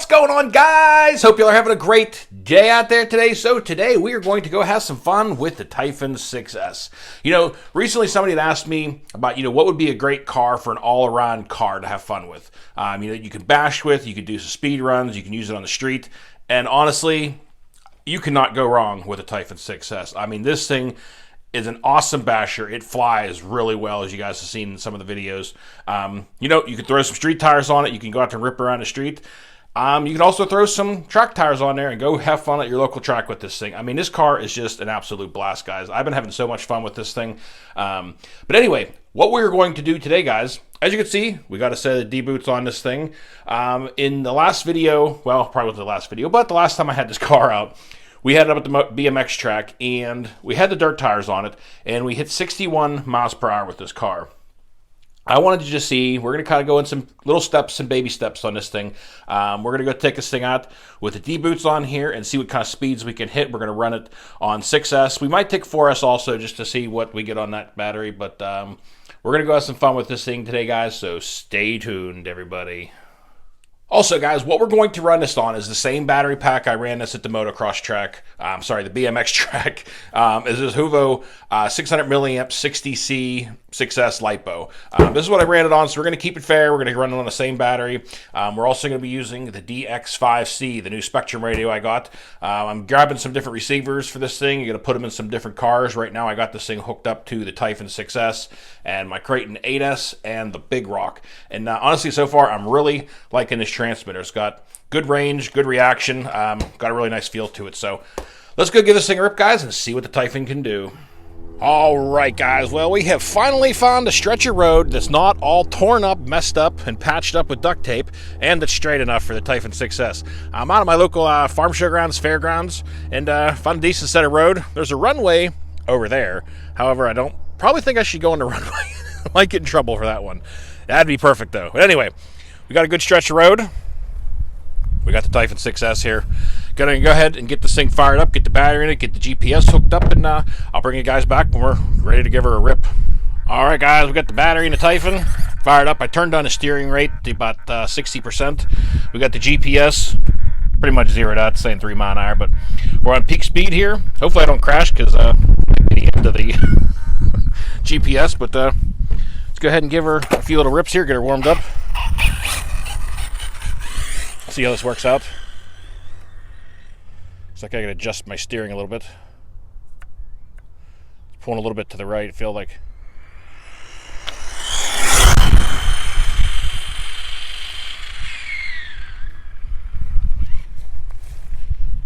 What's going on, guys? Hope y'all are having a great day out there today. So today we are going to go have some fun with the Typhon 6S. Recently somebody had asked me about, what would be a great car for an all-around car to have fun with. You can bash with, you can do some speed runs, you can use it on the street, and honestly, you cannot go wrong with a Typhon 6S. I mean, this thing is an awesome basher. It flies really well, as you guys have seen in some of the videos. You can throw some street tires on it. You can go out there and rip around the street. You can also throw some track tires on there and go have fun at your local track with this thing. I mean, this car is just an absolute blast, guys. I've been having so much fun with this thing. But anyway, what we're going to do today, guys, as you can see, we got a set of D-boots on this thing. In the last video, well, probably wasn't the last video, but the last time I had this car out, we had it up at the BMX track, and we had the dirt tires on it, and we hit 61 miles per hour with this car. I wanted to just see, we're going to kind of go in some little steps and baby steps on this thing. We're going to go take this thing out with the D-boots on here and see what kind of speeds we can hit. We're going to run it on 6S. We might take 4S also just to see what we get on that battery, but we're going to go have some fun with this thing today, guys, so stay tuned, everybody. Also, guys, what we're going to run this on is the same battery pack I ran this at the motocross track. The BMX track. Is this Huvo 600 milliamp 60C 6S LiPo. This is what I ran it on, so we're going to keep it fair. We're going to run it on the same battery. We're also going to be using the DX5C, the new Spectrum radio I got. I'm grabbing some different receivers for this thing. You're going to put them in some different cars. Right now, I got this thing hooked up to the Typhon 6S and my Creighton 8S and the Big Rock. And honestly, so far, I'm really liking this transmitter. It's got good range, good reaction, got a really nice feel to it. So let's go give this thing a rip, guys, and see what the Typhon can do. All right, guys, well, we have finally found a stretch of road that's not all torn up, messed up, and patched up with duct tape, and that's straight enough for the Typhon 6S. I'm out of my local farm showgrounds, fairgrounds, and found a decent set of road. There's a runway over there. However, I don't probably think I should go on the runway. I might get in trouble for that one. That'd be perfect, though. But anyway, we got a good stretch of road. We got the Typhon 6S here. Gonna go ahead and get this thing fired up, get the battery in it, get the GPS hooked up, and I'll bring you guys back when we're ready to give her a rip. All right, guys, we got the battery in the Typhon fired up. I turned on the steering rate to about 60%. We got the GPS pretty much zeroed out, saying 3 mile an hour, but we're on peak speed here. Hopefully I don't crash because I'm getting into the GPS, but let's go ahead and give her a few little rips here, get her warmed up. See how this works out. Looks like I can adjust my steering a little bit. It's pulling a little bit to the right, I feel like.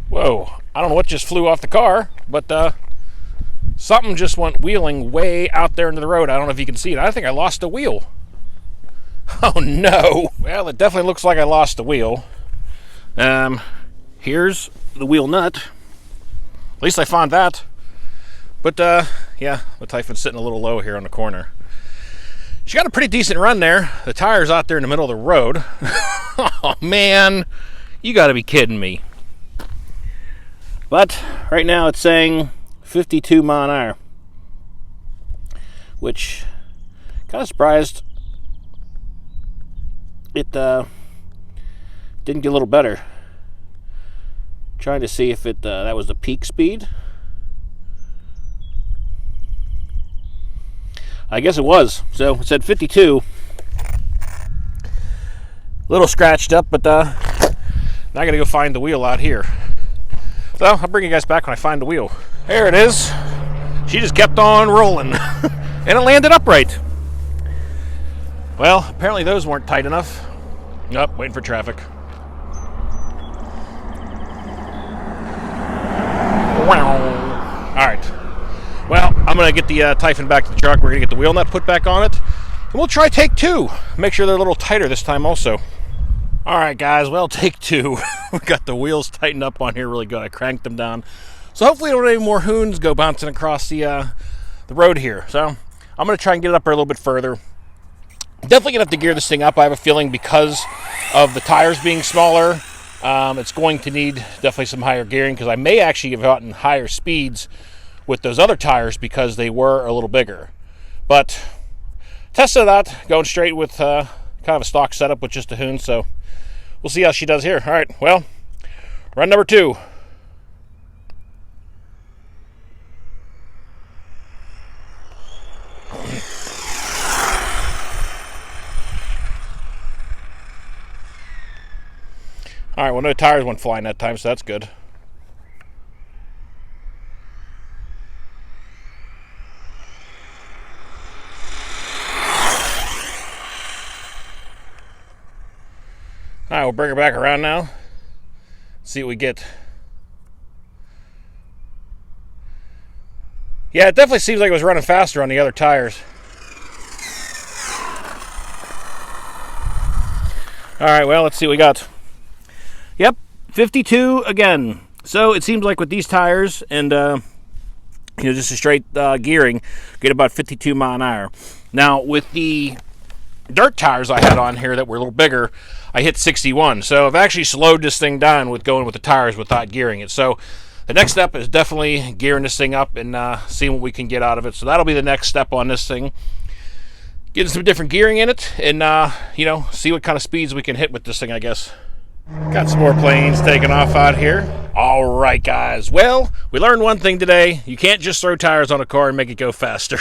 Whoa, I don't know what just flew off the car, but something just went wheeling way out there into the road. I don't know if you can see it. I think I lost a wheel. Oh no. Well, it definitely looks like I lost a wheel. Here's the wheel nut. At least I found that. But yeah, the Typhon's sitting a little low here on the corner. She got a pretty decent run there. The tire's out there in the middle of the road. Oh man, you gotta be kidding me. But right now it's saying 52 mile an hour, which kind of surprised it didn't get a little better. Trying to see if it that was the peak speed. I guess it was. So it said 52. A little scratched up, but now I gotta go find the wheel out here. So I'll bring you guys back when I find the wheel. There it is. She just kept on rolling. And it landed upright. Well, apparently those weren't tight enough. Nope, waiting for traffic. Alright. Well, I'm going to get the Typhon back to the truck. We're going to get the wheel nut put back on it. And we'll try take 2. Make sure they're a little tighter this time also. Alright, guys. Well, take 2. We got the wheels tightened up on here really good. I cranked them down. So hopefully don't have any more hoons go bouncing across the road here. So I'm going to try and get it up there a little bit further. Definitely going to have to gear this thing up. I have a feeling because of the tires being smaller, it's going to need definitely some higher gearing, because I may actually have gotten higher speeds with those other tires because they were a little bigger. But tested that, going straight with kind of a stock setup with just a hoon, so we'll see how she does here. All right, well, run number 2. All right, well, no tires went flying that time, so that's good. All right, we'll bring her back around now. See what we get. Yeah, it definitely seems like it was running faster on the other tires. All right, well, let's see what we got. Yep, 52 again. So it seems like with these tires and just a straight gearing, get about 52 mile an hour. Now with the dirt tires I had on here that were a little bigger, I hit 61. So I've actually slowed this thing down with going with the tires without gearing it. So the next step is definitely gearing this thing up and seeing what we can get out of it. So that'll be the next step on this thing. Getting some different gearing in it and, see what kind of speeds we can hit with this thing, I guess. Got some more planes taking off out here. All right, guys. Well, we learned one thing today. You can't just throw tires on a car and make it go faster.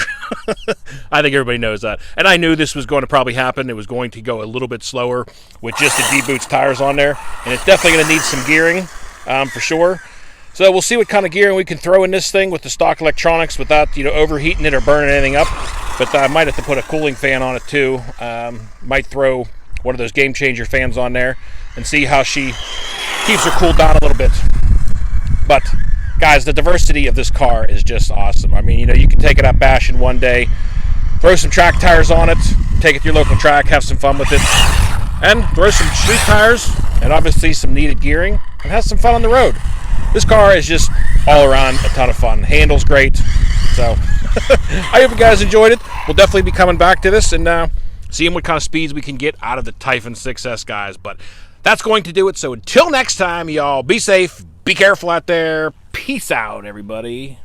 I think everybody knows that. And I knew this was going to probably happen. It was going to go a little bit slower with just the D-Boots tires on there. And it's definitely going to need some gearing for sure. So we'll see what kind of gearing we can throw in this thing with the stock electronics without, overheating it or burning anything up. But I might have to put a cooling fan on it too. Might throw one of those game changer fans on there and see how she keeps her cooled down a little bit. But guys, the diversity of this car is just awesome. I mean, you can take it up bashing one day, throw some track tires on it, take it to your local track, have some fun with it, and throw some street tires and obviously some needed gearing and have some fun on the road. This car is just all around a ton of fun. Handles great. So I hope you guys enjoyed it. We'll definitely be coming back to this and seeing what kind of speeds we can get out of the Typhon 6S, guys. But that's going to do it. So until next time, y'all, be safe, be careful out there. Peace out, everybody.